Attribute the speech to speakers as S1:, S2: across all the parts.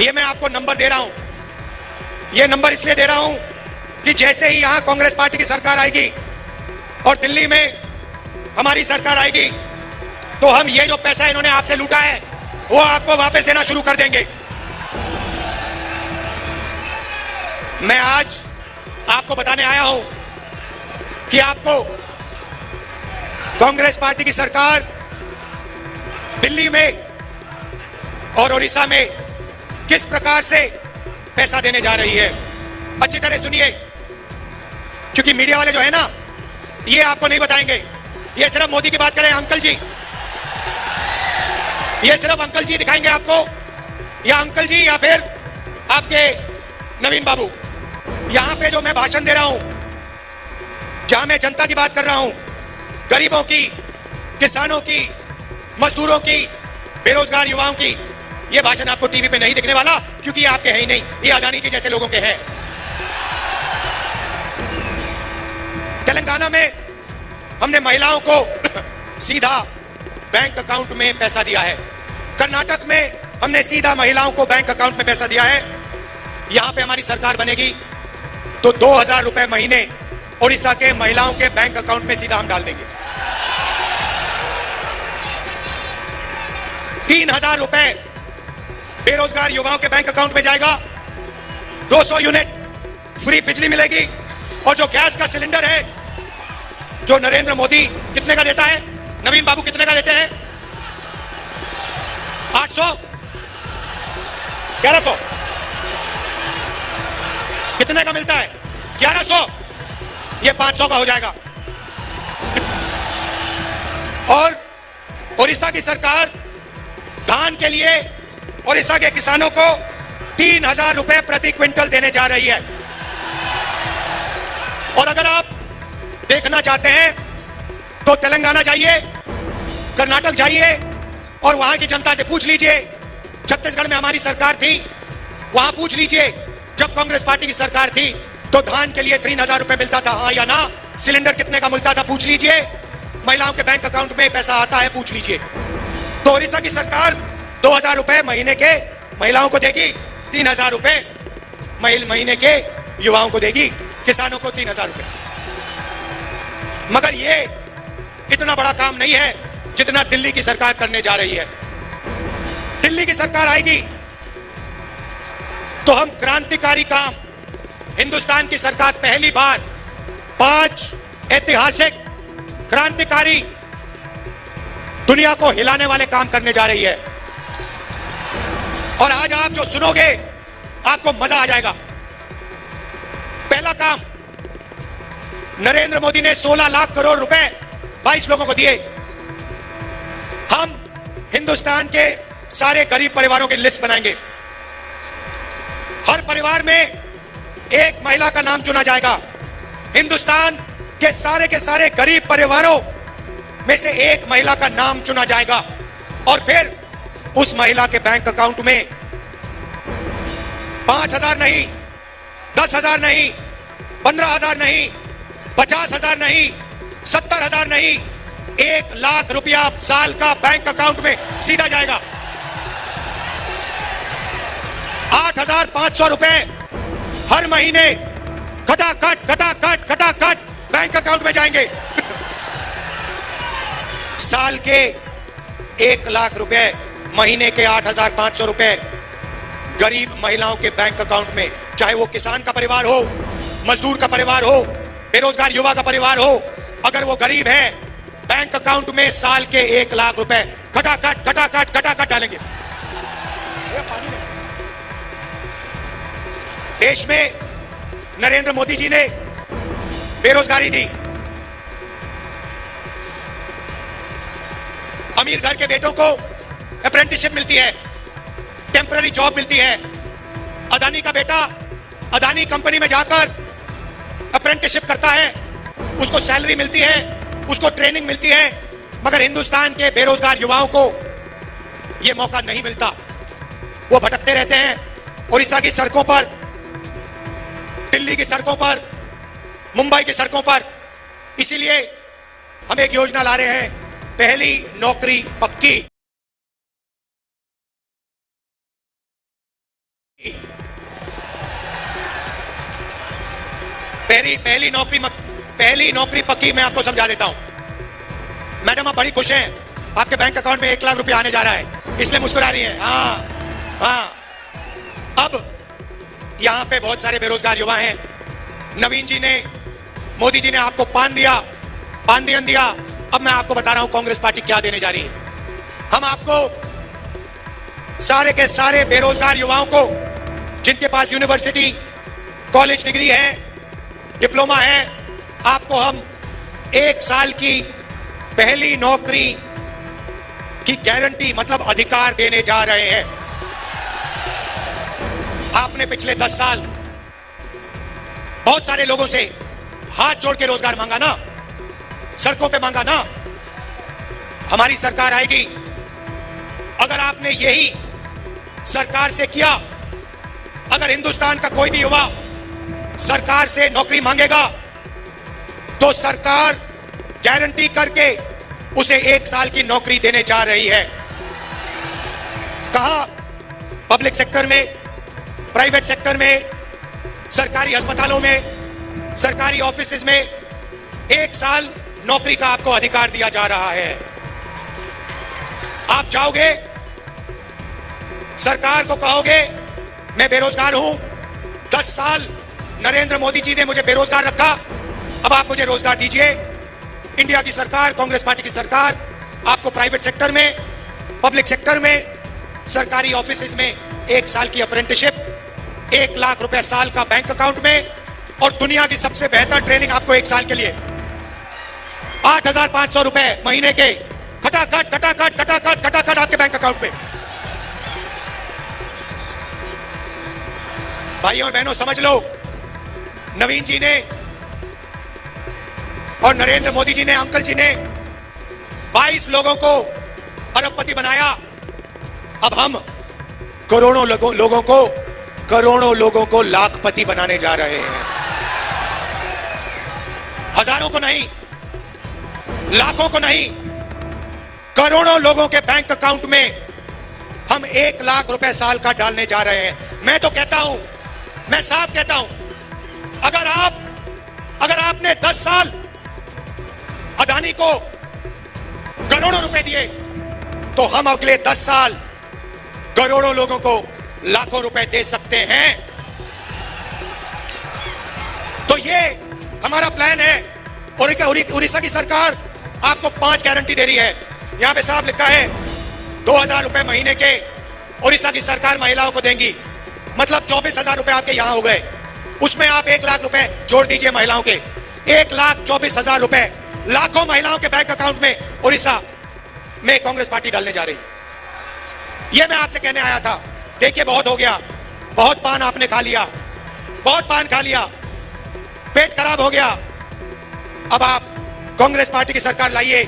S1: ये मैं आपको नंबर दे रहा हूं। ये नंबर इसलिए दे रहा हूं कि जैसे ही यहां कांग्रेस पार्टी की सरकार आएगी और दिल्ली में हमारी सरकार आएगी तो हम ये जो पैसा इन्होंने आपसे लूटा है वो आपको वापस देना शुरू कर देंगे। मैं आज आपको बताने आया हूं कि आपको कांग्रेस पार्टी की सरकार दिल्ली में और उड़ीसा में किस प्रकार से पैसा देने जा रही है। अच्छी तरह सुनिए, क्योंकि मीडिया वाले जो है ना ये आपको नहीं बताएंगे। ये सिर्फ मोदी की बात करें, अंकल जी, ये सिर्फ अंकल जी दिखाएंगे आपको, या अंकल जी या फिर आपके नवीन बाबू। यहां पे जो मैं भाषण दे रहा हूं, जहां मैं जनता की बात कर रहा हूं, गरीबों की, किसानों की, मजदूरों की, बेरोजगार युवाओं की, ये भाषण आपको टीवी पे नहीं दिखने वाला, क्योंकि ये आपके हैं ही नहीं, ये अदानी जी जैसे लोगों के हैं। तेलंगाना में हमने महिलाओं को सीधा बैंक अकाउंट में पैसा दिया है। कर्नाटक में हमने सीधा महिलाओं को बैंक अकाउंट में पैसा दिया है। यहां पे हमारी सरकार बनेगी तो 2000 रुपए महीने उड़ीसा के महिलाओं के बैंक अकाउंट में सीधा हम डाल देंगे। 3000 रुपए बेरोजगार युवाओं के बैंक अकाउंट में जाएगा। 200 यूनिट फ्री बिजली मिलेगी। और जो गैस का सिलेंडर है जो नरेंद्र मोदी कितने का देता है, नवीन बाबू कितने का देते हैं? 800, 1100, कितने का मिलता है? 1100, ये 500 का हो जाएगा। और उड़ीसा की सरकार धान के लिए उड़ीसा के किसानों को 3000 रुपए प्रति क्विंटल देने जा रही है। और अगर आप देखना चाहते हैं तो तेलंगाना जाइए, कर्नाटक जाइए और वहां की जनता से पूछ लीजिए। छत्तीसगढ़ में हमारी सरकार थी, वहां पूछ लीजिए जब कांग्रेस पार्टी की सरकार थी तो धान के लिए 3000 रुपए मिलता था, हाँ या ना? सिलेंडर कितने का मिलता था, पूछ लीजिए। महिलाओं के बैंक अकाउंट में पैसा आता है, पूछ लीजिए। तो उड़ीसा की सरकार 2000 रुपए महीने के महिलाओं को देगी, 3000 रुपए महीने के युवाओं को देगी, किसानों को 3000 रुपए। मगर ये इतना बड़ा काम नहीं है जितना दिल्ली की सरकार करने जा रही है। दिल्ली की सरकार आएगी तो हम क्रांतिकारी काम, हिंदुस्तान की सरकार पहली बार 5 ऐतिहासिक क्रांतिकारी दुनिया को हिलाने वाले काम करने जा रही है। और आज आप जो सुनोगे आपको मजा आ जाएगा। पहला काम, नरेंद्र मोदी ने 16 लाख करोड़ रुपए 22 लोगों को दिए। हम हिंदुस्तान के सारे गरीब परिवारों की लिस्ट बनाएंगे। हर परिवार में एक महिला का नाम चुना जाएगा। हिंदुस्तान के सारे गरीब परिवारों में से एक महिला का नाम चुना जाएगा और फिर उस महिला के बैंक अकाउंट में 5000 नहीं, 10,000 नहीं, 15,000 नहीं, 50,000 नहीं, 70,000 नहीं, 1 लाख रुपया साल का बैंक अकाउंट में सीधा जाएगा। 8,500 रुपए हर महीने खटाखट बैंक अकाउंट में जाएंगे। साल के 1 लाख रुपए, महीने के 8,500 रुपए गरीब महिलाओं के बैंक अकाउंट में, चाहे वो किसान का परिवार हो, मजदूर का परिवार हो, बेरोजगार युवा का परिवार हो, अगर वो गरीब है, बैंक अकाउंट में साल के 1 लाख रुपए खटाखट डालेंगे। देश में नरेंद्र मोदी जी ने बेरोजगारी दी। अमीर घर के बेटों को अप्रेंटिसशिप मिलती है, टेम्पररी जॉब मिलती है। अदानी का बेटा अदानी कंपनी में जाकर अप्रेंटिसशिप करता है, उसको सैलरी मिलती है, उसको ट्रेनिंग मिलती है। मगर हिंदुस्तान के बेरोजगार युवाओं को यह मौका नहीं मिलता। वो भटकते रहते हैं उड़ीसा की सड़कों पर, दिल्ली की सड़कों पर, मुंबई की सड़कों पर। इसीलिए हम एक योजना ला रहे हैं, पहली नौकरी पक्की। पहली नौकरी पक्की। मैं आपको समझा देता हूं। मैडम आप बड़ी खुश हैं, आपके बैंक अकाउंट में 1 लाख रुपया आने जा रहा है, इसलिए मुस्कुरा रही हैं। हाँ। अब यहां पे बहुत सारे बेरोजगार युवा हैं। नवीन जी ने, मोदी जी ने आपको पान दिया। अब मैं आपको बता रहा हूं कांग्रेस पार्टी क्या देने जा रही है। हम आपको सारे के सारे बेरोजगार युवाओं को, जिनके पास यूनिवर्सिटी कॉलेज डिग्री है, डिप्लोमा है, आपको हम 1 साल की पहली नौकरी की गारंटी मतलब अधिकार देने जा रहे हैं। आपने पिछले 10 साल बहुत सारे लोगों से हाथ जोड़ के रोजगार मांगा ना, सड़कों पे मांगा ना। हमारी सरकार आएगी, अगर आपने यही सरकार से किया, अगर हिंदुस्तान का कोई भी युवा सरकार से नौकरी मांगेगा तो सरकार गारंटी करके उसे 1 साल की नौकरी देने जा रही है। कहा? पब्लिक सेक्टर में, प्राइवेट सेक्टर में, सरकारी अस्पतालों में, सरकारी ऑफिसेज में 1 साल नौकरी का आपको अधिकार दिया जा रहा है। आप जाओगे, सरकार को कहोगे मैं बेरोजगार हूं, 10 साल नरेंद्र मोदी जी ने मुझे बेरोजगार रखा, अब आप मुझे रोजगार दीजिए। इंडिया की सरकार, कांग्रेस पार्टी की सरकार आपको प्राइवेट सेक्टर में, पब्लिक सेक्टर में, सरकारी ऑफिसेज में 1 साल की अप्रेंटिसशिप, 1 लाख रुपए साल का बैंक अकाउंट में, और दुनिया की सबसे बेहतर ट्रेनिंग आपको 1 साल के लिए 8,500 रुपए महीने के खटाखट आपके बैंक अकाउंट में। भाइयों और बहनों समझ लो, नवीन जी ने और नरेंद्र मोदी जी ने, अंकल जी ने 22 लोगों को अरबपति बनाया। अब हम करोड़ों लोगों को लाखपति बनाने जा रहे हैं। हजारों को नहीं, लाखों को नहीं, करोड़ों लोगों के बैंक अकाउंट में हम 1 लाख रुपए साल का डालने जा रहे हैं। मैं तो कहता हूं, मैं साफ कहता हूं, अगर आपने 10 साल अदानी को करोड़ों रुपए दिए तो हम अगले 10 साल करोड़ों लोगों को लाखों रुपए दे सकते हैं। तो ये हमारा प्लान है। उड़ीसा की सरकार आपको 5 गारंटी दे रही है। यहां पे साफ लिखा है 2,000 रुपए महीने के उड़ीसा की सरकार महिलाओं को देंगी, मतलब 24,000 रुपए आपके यहां हो गए। उसमें आप 1 लाख रुपए जोड़ दीजिए महिलाओं के, 1,24,000 रुपए लाखों महिलाओं के बैंक अकाउंट में उड़ीसा में कांग्रेस पार्टी डालने जा रही है। यह मैं आपसे कहने आया था। देखिए बहुत हो गया, बहुत पान आपने खा लिया, बहुत पान खा लिया, पेट खराब हो गया। अब आप कांग्रेस पार्टी की सरकार लाइए,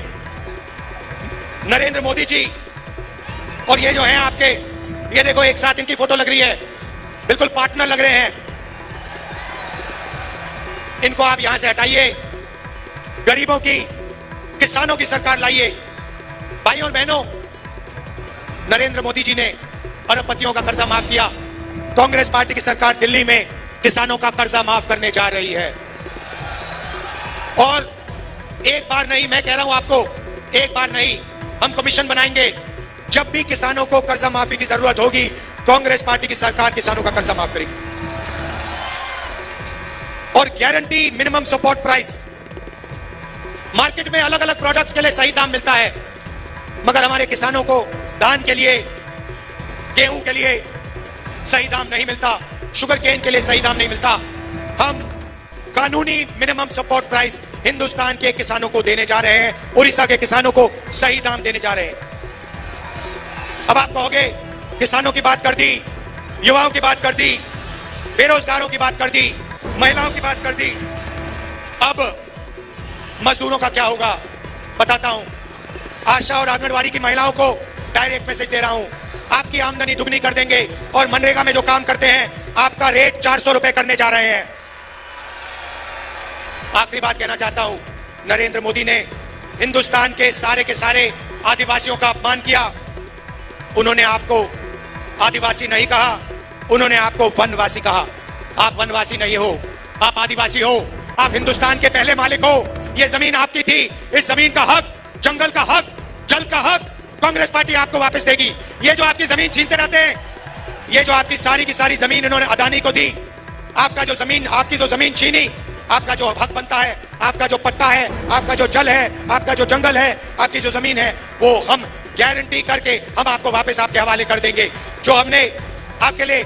S1: नरेंद्र मोदी जी और ये जो हैं आपके, ये देखो एक साथ इनकी फोटो लग रही है, बिल्कुल पार्टनर लग रहे हैं। इनको आप यहां से हटाइए, गरीबों की, किसानों की सरकार लाइए। भाइयों और बहनों, नरेंद्र मोदी जी ने अरबपतियों का कर्जा माफ किया, कांग्रेस पार्टी की सरकार दिल्ली में किसानों का कर्जा माफ करने जा रही है। और एक बार नहीं, मैं कह रहा हूं आपको, एक बार नहीं, हम कमीशन बनाएंगे। जब भी किसानों को कर्जा माफी की जरूरत होगी, कांग्रेस पार्टी की सरकार किसानों का कर्जा माफ करेगी। और guarantee minimum support price, market में अलग अलग प्रोडक्ट्स के लिए सही दाम मिलता है, मगर हमारे किसानों को धान के लिए, गेहूं के लिए सही दाम नहीं मिलता, शुगर केन के लिए सही दाम नहीं मिलता। हम कानूनी मिनिमम सपोर्ट प्राइस हिंदुस्तान के किसानों को देने जा रहे हैं, उड़ीसा के किसानों को सही दाम देने जा रहे हैं। अब आप कहोगे किसानों की बात कर दी, युवाओं की बात कर दी, बेरोजगारों की बात कर दी, महिलाओं की बात कर दी, अब मजदूरों का क्या होगा बताता हूं। आशा और आंगनवाड़ी की महिलाओं को डायरेक्ट मैसेज दे रहा हूं, आपकी आमदनी दुगनी कर देंगे और मनरेगा में जो काम करते हैं आपका रेट 400 रुपए करने जा रहे हैं। आखिरी बात कहना चाहता हूं, नरेंद्र मोदी ने हिंदुस्तान के सारे आदिवासियों का अपमान किया। उन्होंने आपको आदिवासी नहीं कहा, उन्होंने आपको वनवासी कहा। आप वनवासी नहीं हो, आप आदिवासी हो। आप हिंदुस्तान के पहले मालिक हो। यह जमीन आपकी थी। इस जमीन का हक, जंगल का हक, जल का हक कांग्रेस पार्टी आपको वापस देगी। ये जो आपकी जमीन छीनते रहते हैं, ये जो आपकी सारी की सारी जमीन इन्होंने अदानी को दी, आपका जो जमीन, आपकी जो जमीन छीनी, आपका जो हक बनता है, आपका जो पट्टा है, आपका जो जल है, आपका जो जंगल है, आपकी जो जमीन है, वो हम गारंटी करके हम आपको वापस आपके हवाले कर देंगे। जो हमने आपके लिए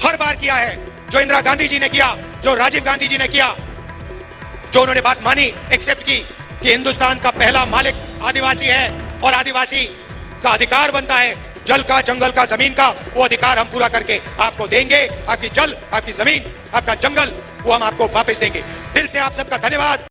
S1: हर बार किया है, जो इंदिरा गांधी जी ने किया, जो राजीव गांधी जी ने किया, जो उन्होंने बात मानी, एक्सेप्ट की कि हिंदुस्तान का पहला मालिक आदिवासी है और आदिवासी का अधिकार बनता है जल का, जंगल का, जमीन का, वो अधिकार हम पूरा करके आपको देंगे। आपकी जल, आपकी जमीन, आपका जंगल, वो हम आपको वापस देंगे। दिल से आप सबका धन्यवाद।